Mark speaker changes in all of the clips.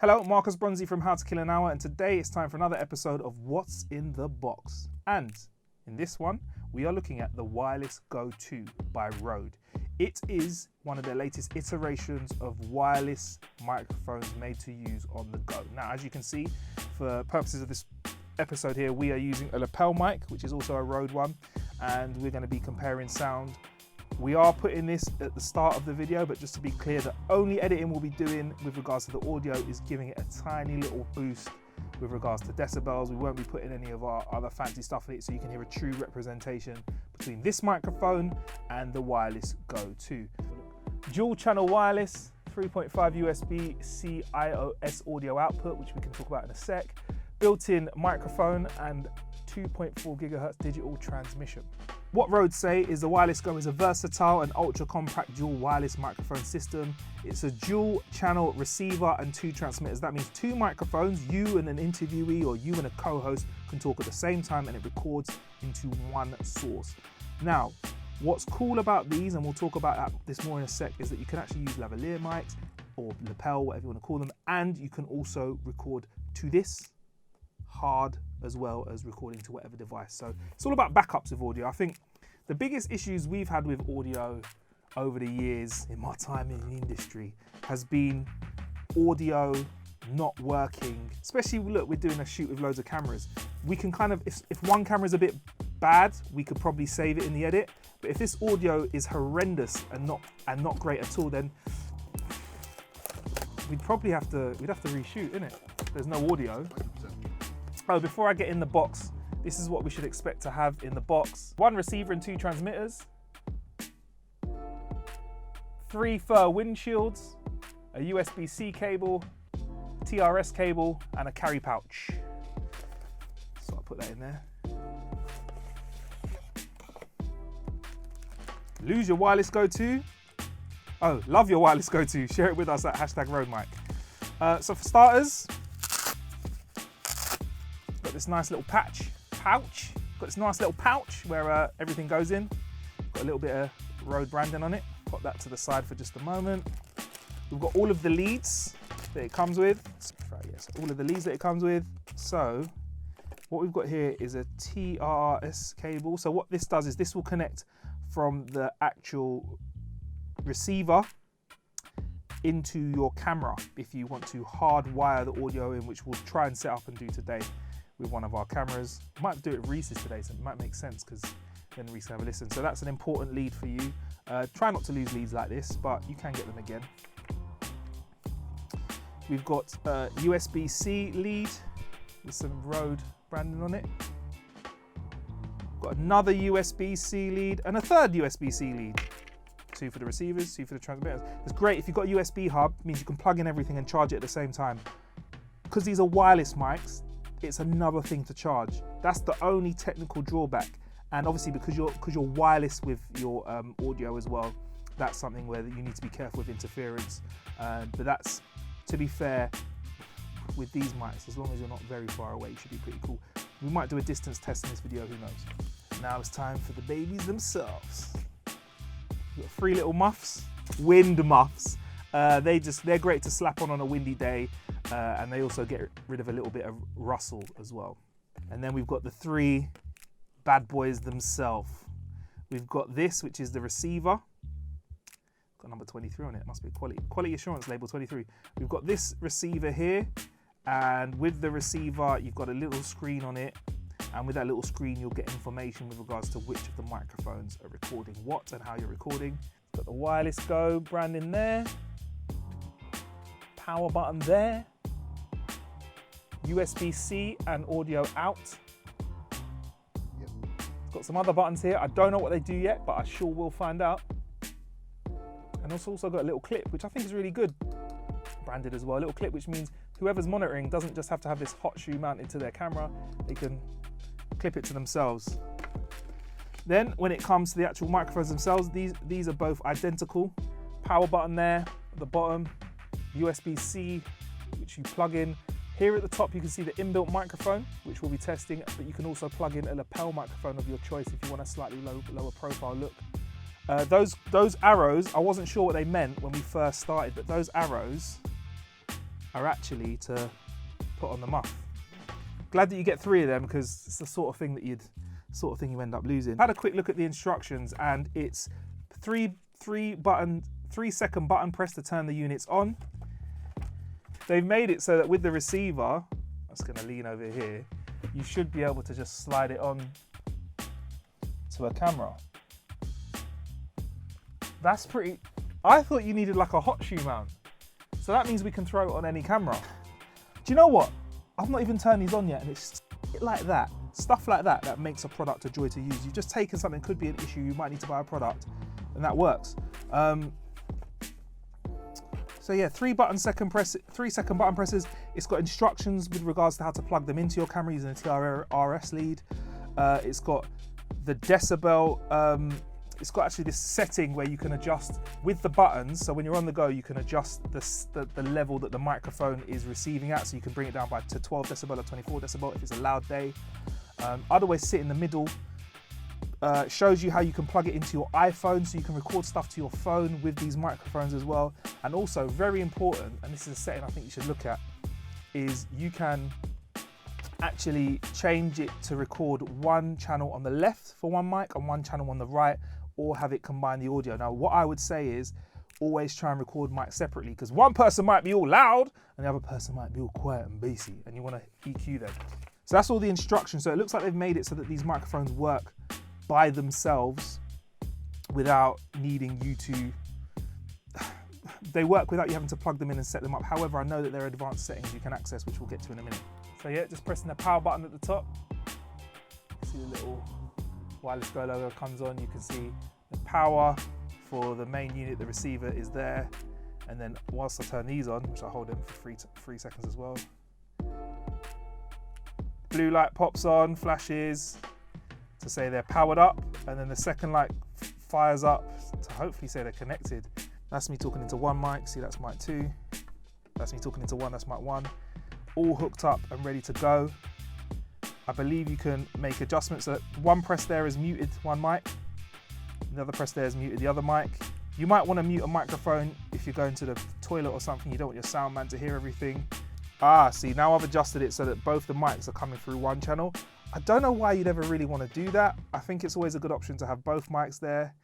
Speaker 1: Hello, Marcus Bronzy from How to Kill an Hour, and today it's time for another episode of What's in the Box. And in this one, we are looking at the Wireless Go 2 by Rode. It is one of the latest iterations of wireless microphones made to use on the go. Now, as you can see, for purposes of this episode here, we are using a lapel mic, which is also a Rode one, and we're going to be comparing sound. We are putting this at the start of the video, but just to be clear, the only editing we'll be doing with regards to the audio is giving it a tiny little boost with regards to decibels. We won't be putting any of our other fancy stuff in it, so you can hear a true representation between this microphone and the Wireless Go 2. Dual channel wireless, 3.5 USB-C iOS audio output, which we can talk about in a sec. Built-in microphone and 2.4 gigahertz digital transmission. What Rode say is the Wireless Go is a versatile and ultra-compact dual wireless microphone system. It's a dual channel receiver and two transmitters. That means two microphones, you and an interviewee or you and a co-host can talk at the same time, and it records into one source. Now, what's cool about these, and we'll talk about this more in a sec, is that you can actually use lavalier mics or lapel, whatever you want to call them, and you can also record to this hard as well as recording to whatever device. So it's all about backups with audio. I think the biggest issues we've had with audio over the years in my time in the industry has been audio not working. Especially, look, we're doing a shoot with loads of cameras. We can kind of, if one camera is a bit bad, we could probably save it in the edit. But if this audio is horrendous and not great at all, then we'd have to reshoot, innit? There's no audio. 100%. Oh, before I get in the box, this is what we should expect to have in the box. One receiver and two transmitters. 3 fur windshields, a USB-C cable, TRS cable, and a carry pouch. So I'll put that in there. Lose your Wireless Go 2? Oh, love your Wireless Go 2. Share it with us at #RodeMic. So for starters, got this nice little pouch. Got this nice little pouch where everything goes in. Got a little bit of Rode branding on it. Pop that to the side for just a moment. We've got all of the leads that it comes with. Yes, all of the leads that it comes with. So what we've got here is a TRS cable. So what this does is this will connect from the actual receiver into your camera if you want to hardwire the audio in, which we'll try and set up and do today with one of our cameras. Might do it with Reese's today, so it might make sense because then Reese can have a listen. So that's an important lead for you. Try not to lose leads like this, but you can get them again. We've got a USB-C lead with some Rode branding on it. Got another USB-C lead and a third USB-C lead. 2 for the receivers, 2 for the transmitters. It's great if you've got a USB hub, it means you can plug in everything and charge it at the same time. Because these are wireless mics, it's another thing to charge. That's the only technical drawback. And obviously because you're wireless with your audio as well, that's something where you need to be careful with interference. But that's, to be fair, with these mics, as long as you're not very far away, it should be pretty cool. We might do a distance test in this video, who knows. Now it's time for the babies themselves. We've got 3 little muffs, wind muffs. They're great to slap on a windy day, and they also get rid of a little bit of rustle as well. And then we've got the 3 bad boys themselves. We've got this, which is the receiver. Got number 23 on it. Must be quality assurance label 23. We've got this receiver here, and with the receiver, you've got a little screen on it. And with that little screen, you'll get information with regards to which of the microphones are recording what and how you're recording. Got the Wireless Go branding there. Power button there. USB-C and audio out. Yep. Got some other buttons here. I don't know what they do yet, but I sure will find out. And it's also got a little clip, which I think is really good. Branded as well. A little clip, which means whoever's monitoring doesn't just have to have this hot shoe mounted to their camera. They can clip it to themselves. Then when it comes to the actual microphones themselves, these are both identical. Power button there at the bottom, USB-C, which you plug in. Here at the top you can see the inbuilt microphone, which we'll be testing, but you can also plug in a lapel microphone of your choice if you want a slightly lower profile look. Those arrows, I wasn't sure what they meant when we first started, but those arrows are actually to put on the muff. Glad that you get 3 of them because it's the sort of thing that you end up losing. I had a quick look at the instructions and it's 3-second button press to turn the units on. They've made it so that with the receiver, I'm just going to lean over here, you should be able to just slide it on to a camera. That's pretty. I thought you needed like a hot shoe mount. So that means we can throw it on any camera. Do you know what? I've not even turned these on yet and it's like that. Stuff like that that makes a product a joy to use. You've just taken something, could be an issue, you might need to buy a product, and that works. So yeah, 3-second button presses. It's got instructions with regards to how to plug them into your camera using a TRS lead. It's got the decibel. It's got actually this setting where you can adjust with the buttons. So when you're on the go, you can adjust the level that the microphone is receiving at. So you can bring it down to 12 decibel or 24 decibel if it's a loud day. I'd always sit in the middle. It shows you how you can plug it into your iPhone so you can record stuff to your phone with these microphones as well. And also very important, and this is a setting I think you should look at, is you can actually change it to record one channel on the left for one mic and one channel on the right, or have it combine the audio. Now, what I would say is always try and record mics separately because one person might be all loud and the other person might be all quiet and bassy and you want to EQ them. So that's all the instructions. So it looks like they've made it so that these microphones work by themselves without needing you to, they work without you having to plug them in and set them up. However, I know that there are advanced settings you can access, which we'll get to in a minute. So yeah, just pressing the power button at the top. See the little Wireless Go logo comes on. You can see the power for the main unit, the receiver is there. And then whilst I turn these on, which I hold them for 3 seconds as well, blue light pops on, flashes to say they're powered up, and then the second light fires up to hopefully say they're connected. That's me talking into one mic, see that's mic 2. That's me talking into one, that's mic 1. All hooked up and ready to go. I believe you can make adjustments. So one press there is muted one mic, the other press there is muted the other mic. You might want to mute a microphone if you're going to the toilet or something, you don't want your sound man to hear everything. See, now I've adjusted it so that both the mics are coming through one channel. I don't know why you'd ever really want to do that. I think it's always a good option to have both mics there,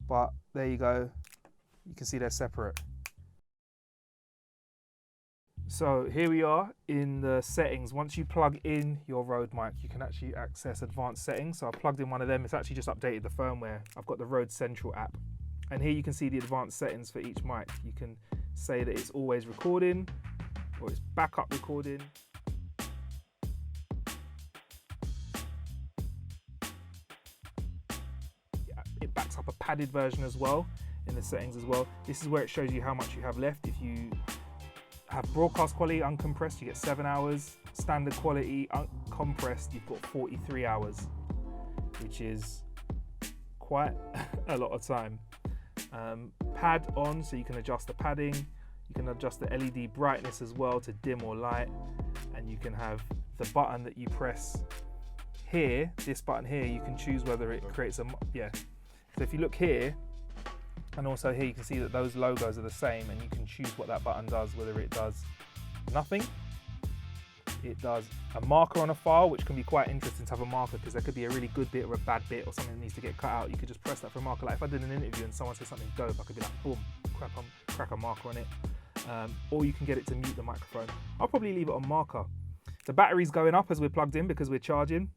Speaker 1: but there you go. You can see they're separate. So here we are in the settings. Once you plug in your Rode mic, you can actually access advanced settings. So I plugged in one of them. It's actually just updated the firmware. I've got the Rode Central app. And here you can see the advanced settings for each mic. You can say that it's always recording or it's backup recording. It backs up a padded version as well in the settings as well. This is where it shows you how much you have left. If you have broadcast quality uncompressed, you get 7 hours. Standard quality compressed, you've got 43 hours, which is quite a lot of time. Pad on, so you can adjust the padding. You can adjust the LED brightness as well to dim or light. And you can have the button that you press here, this button here, you can choose whether it creates a, So if you look here, and also here you can see that those logos are the same and you can choose what that button does, whether it does nothing, it does a marker on a file, which can be quite interesting to have a marker because there could be a really good bit or a bad bit or something that needs to get cut out. You could just press that for a marker. Like if I did an interview and someone said something dope, I could be like, boom, crack a marker on it. Or you can get it to mute the microphone. I'll probably leave it on marker. The battery's going up as we're plugged in because we're charging.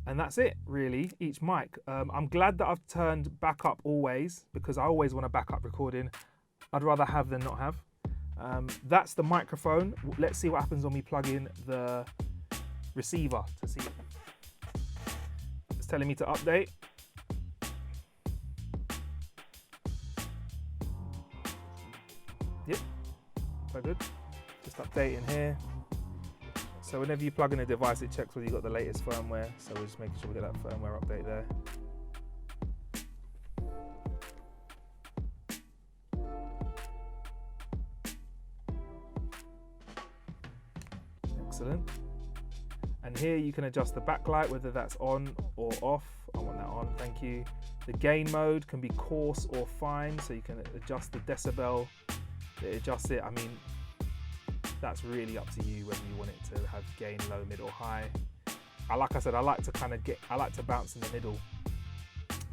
Speaker 1: And that's it, really, each mic. I'm glad that I've turned backup always because I always want to backup recording. I'd rather have than not have. That's the microphone. Let's see what happens when we plug in the receiver to see it. It's telling me to update. Yep, so good. Just updating here. So whenever you plug in a device, it checks whether you've got the latest firmware. So we're just making sure we get that firmware update there. Excellent. And here you can adjust the backlight, whether that's on or off. I want that on, thank you. The gain mode can be coarse or fine, so you can adjust the decibel. It adjusts it. I mean, that's really up to you whether you want it to have gain low, mid or high. Like I said, I like to bounce in the middle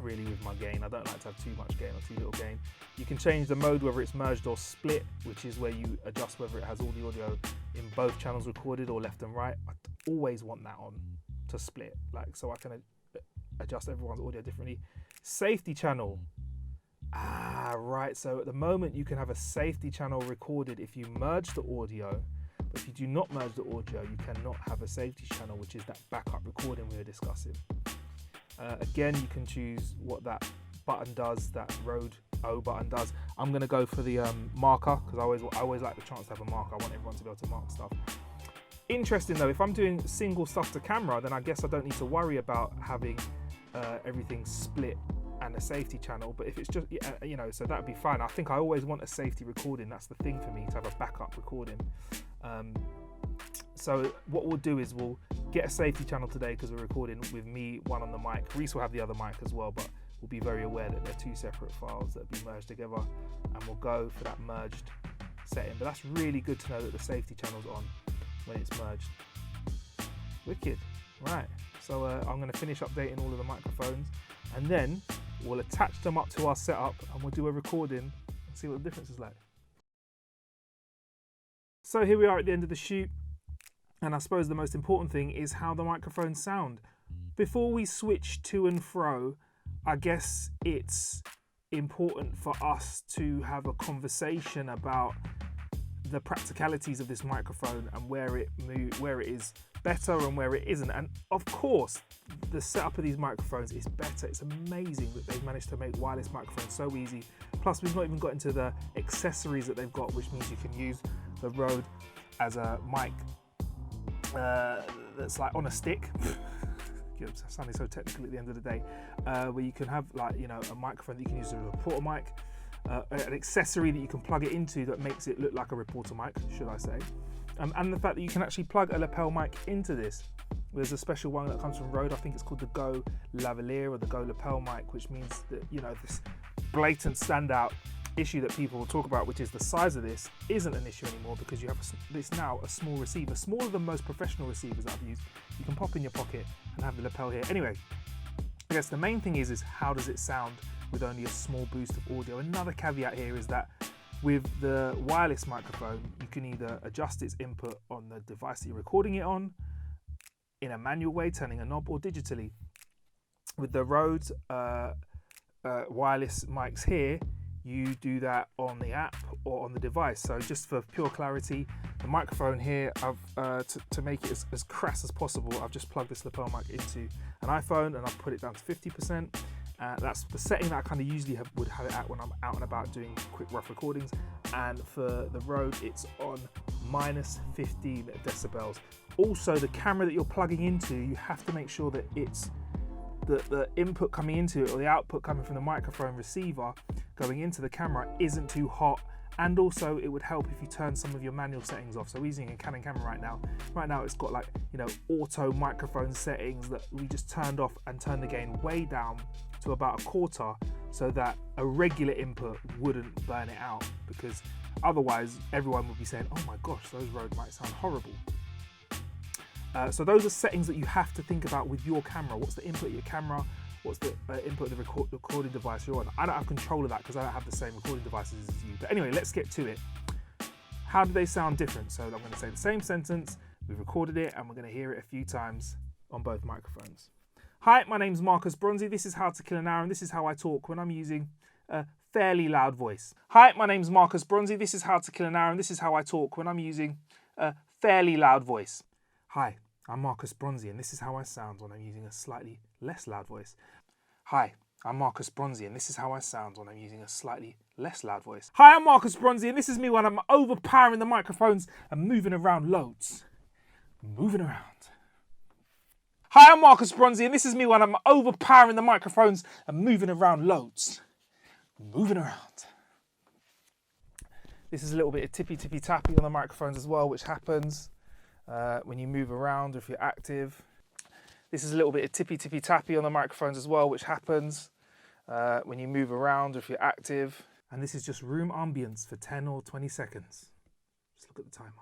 Speaker 1: really with my gain. I don't like to have too much gain or too little gain. You can change the mode, whether it's merged or split, which is where you adjust whether it has all the audio in both channels recorded or left and right. I always want that on to split, like, so I can adjust everyone's audio differently. Safety channel. Right, so at the moment you can have a safety channel recorded if you merge the audio, but if you do not merge the audio, you cannot have a safety channel, which is that backup recording we were discussing. Again, you can choose what that button does, that Rode O button does. I'm going to go for the marker, because I always like the chance to have a marker. I want everyone to be able to mark stuff. Interesting though, if I'm doing single stuff to camera, then I guess I don't need to worry about having everything split and a safety channel. But if it's just, you know, so that'd be fine. I think I always want a safety recording. That's the thing for me, to have a backup recording. So what we'll do is we'll get a safety channel today because we're recording with me, one on the mic. Reese will have the other mic as well, but we'll be very aware that they're two separate files that be merged together, and we'll go for that merged setting. But that's really good to know that the safety channel's on when it's merged. Wicked. Right, so I'm going to finish updating all of the microphones, and then we'll attach them up to our setup and we'll do a recording and see what the difference is like. So here we are at the end of the shoot, and I suppose the most important thing is how the microphones sound. Before we switch to and fro, I guess it's important for us to have a conversation about the practicalities of this microphone and where it is better and where it isn't. And of course, the setup of these microphones is better. It's amazing that they've managed to make wireless microphones so easy. Plus, we've not even got into the accessories that they've got, which means you can use the Rode as a mic that's like on a stick. Sounding so technical at the end of the day, where you can have, like, you know, a microphone that you can use as a reporter mic, an accessory that you can plug it into that makes it look like a reporter mic, should I say, and the fact that you can actually plug a lapel mic into this. There's a special one that comes from Rode. I think it's called the Go Lavalier or the Go lapel mic, which means that, you know, this blatant standout issue that people will talk about, which is the size of this, isn't an issue anymore, because you have this now a small receiver, smaller than most professional receivers I've used. You can pop in your pocket and have the lapel here. Anyway, I guess the main thing is how does it sound with only a small boost of audio? Another caveat here is that with the wireless microphone, you can either adjust its input on the device that you're recording it on in a manual way, turning a knob, or digitally. With the Rode wireless mics here, you do that on the app or on the device. So just for pure clarity, the microphone here, to make it as crass as possible, I've just plugged this lapel mic into an iPhone and I've put it down to 50%. That's the setting that I kind of usually would have it at when I'm out and about doing quick rough recordings. And for the Rode, it's on minus 15 decibels. Also, the camera that you're plugging into, you have to make sure that it's the input coming into it, or the output coming from the microphone receiver going into the camera, isn't too hot. And also, it would help if you turn some of your manual settings off. So we're using a Canon camera right now. Right now it's got, like, you know, auto microphone settings that we just turned off and turned the gain way down to about a quarter, so that a regular input wouldn't burn it out, because otherwise everyone would be saying, oh my gosh, those Rode might sound horrible. So those are settings that you have to think about with your camera. What's the input of your camera? What's the input of the recording device you're on? I don't have control of that because I don't have the same recording devices as you. But anyway, let's get to it. How do they sound different? So I'm going to say the same sentence. We've recorded it and we're going to hear it a few times on both microphones. Hi, my name's Marcus Bronzy. This is How to Kill an Hour, and this is how I talk when I'm using a fairly loud voice. Hi, my name's Marcus Bronzy. This is How to Kill an Hour, and this is how I talk when I'm using a fairly loud voice. Hi, I'm Marcus Bronzy, and this is how I sound when I'm using a slightly less loud voice. Hi, I'm Marcus Bronzy, and this is how I sound when I'm using a slightly less loud voice. Hi, I'm Marcus Bronzy, and this is me when I'm overpowering the microphones and moving around loads. Moving around. Hi, I'm Marcus Bronzy, and this is me when I'm overpowering the microphones and moving around loads. Moving around. This is a little bit of tippy-tappy on the microphones as well, which happens when you move around, if you're active. This is a little bit of tippy-tappy on the microphones as well, which happens when you move around, if you're active. And this is just room ambience for 10 or 20 seconds. Just look at the timer.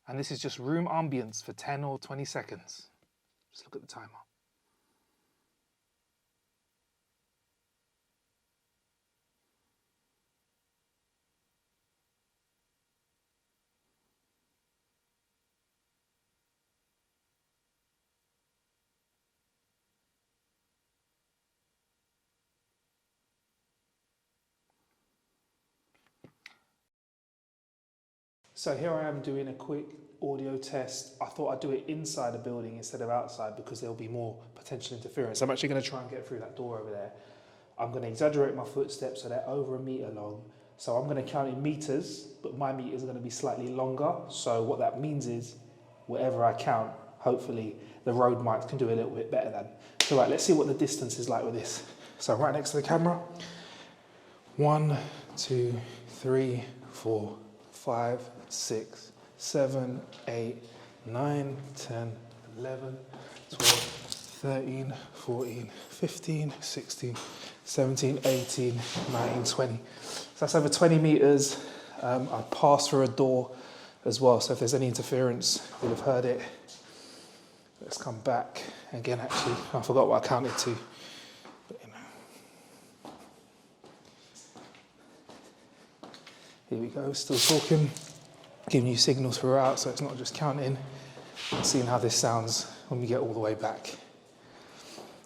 Speaker 1: And this is just room ambience for 10 or 20 seconds. Just look at the timer. So here I am doing a quick audio test. I thought I'd do it inside a building instead of outside because there'll be more potential interference. I'm actually going to try and get through that door over there. I'm going to exaggerate my footsteps so they're over a metre long. So I'm going to count in meters, but my meters are going to be slightly longer. So what that means is whatever I count, hopefully the Rode mics can do a little bit better than. So right, let's see what the distance is like with this. So I'm right next to the camera. 1, 2, 3, 4, 5, 6, 7, 8, 9, 10, 11, 12, 13, 14, 15, 16, 17, 18, 19, 20. So that's over 20 meters. I passed through a door as well, so if there's any interference, you'll have heard it. Let's come back. Again, actually, I forgot what I counted to. But, you know. Here we go, still talking. Giving you signals throughout, so it's not just counting. Seeing how this sounds when we get all the way back.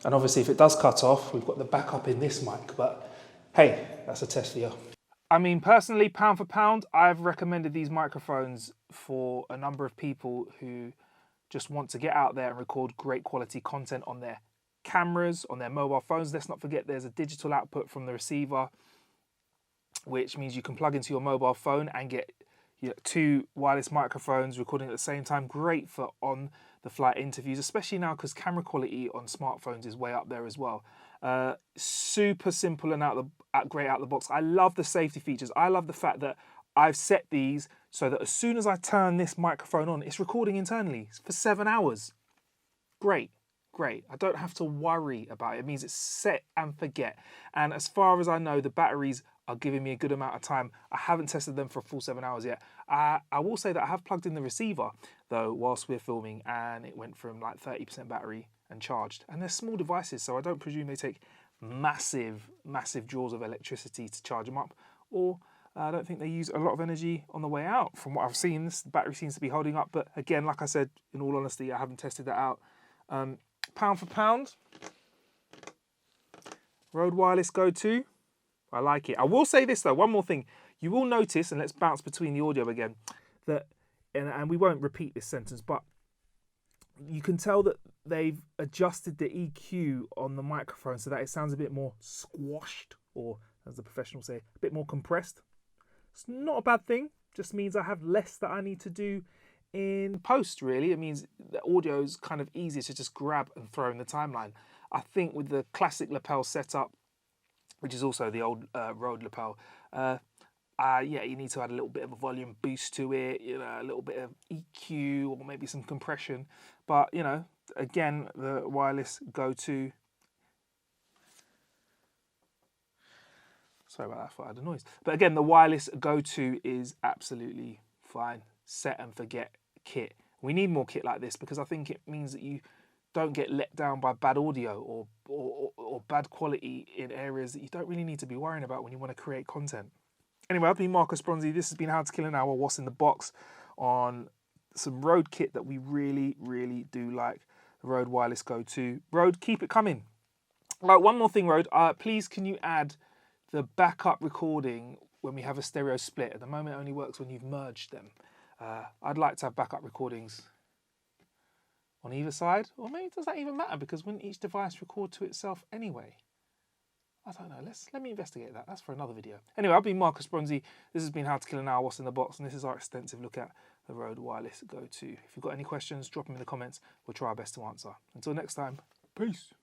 Speaker 1: And obviously if it does cut off, we've got the backup in this mic, but hey, that's a test for you. I mean, personally, pound for pound, I've recommended these microphones for a number of people who just want to get out there and record great quality content on their cameras, on their mobile phones. Let's not forget there's a digital output from the receiver, which means you can plug into your mobile phone and get two wireless microphones recording at the same time. Great for on-the-fly interviews, especially now because camera quality on smartphones is way up there as well. Super simple and great out the box. I love the safety features. I love the fact that I've set these so that as soon as I turn this microphone on, it's recording internally for 7 hours. Great. Great. I don't have to worry about it. It means it's set and forget. And as far as I know, the batteries are giving me a good amount of time. I haven't tested them for a full 7 hours yet. I will say that I have plugged in the receiver, though, whilst we're filming, and it went from like 30% battery and charged. And they're small devices, so I don't presume they take massive, massive draws of electricity to charge them up, or I don't think they use a lot of energy on the way out. From what I've seen, this battery seems to be holding up. But again, like I said, in all honesty, I haven't tested that out. Pound for pound, Rode Wireless Go 2. I like it. I will say this though, one more thing. You will notice, and let's bounce between the audio again, that, and we won't repeat this sentence, but you can tell that they've adjusted the EQ on the microphone so that it sounds a bit more squashed, or as the professionals say, a bit more compressed. It's not a bad thing. Just means I have less that I need to do in post, really. It means the audio is kind of easier to just grab and throw in the timeline. I think with the classic lapel setup, which is also the old Rode lapel, yeah, you need to add a little bit of a volume boost to it, you know, a little bit of EQ or maybe some compression. But, you know, again, the Wireless Go 2. Sorry about that, I thought I had a noise. But again, the Wireless Go 2 is absolutely fine. Set and forget kit. We need more kit like this because I think it means that you don't get let down by bad audio or bad quality in areas that you don't really need to be worrying about when you want to create content. Anyway, I've been Marcus Bronzy. This has been How to Kill an Hour, What's in the Box, on some Rode kit that we really, really do like. The Rode Wireless Go 2. Rode, keep it coming. Right, one more thing, Rode. Please, can you add the backup recording when we have a stereo split? At the moment, it only works when you've merged them. I'd like to have backup recordings on either side, or maybe does that even matter, because wouldn't each device record to itself anyway? I don't know. Let me investigate that. That's for another video. Anyway, I've been Marcus Bronzy. This has been How to Kill an Hour, What's in the Box, and this is our extensive look at the Rode Wireless Go 2. If you've got any questions, drop them in the comments. We'll try our best to answer. Until next time, peace.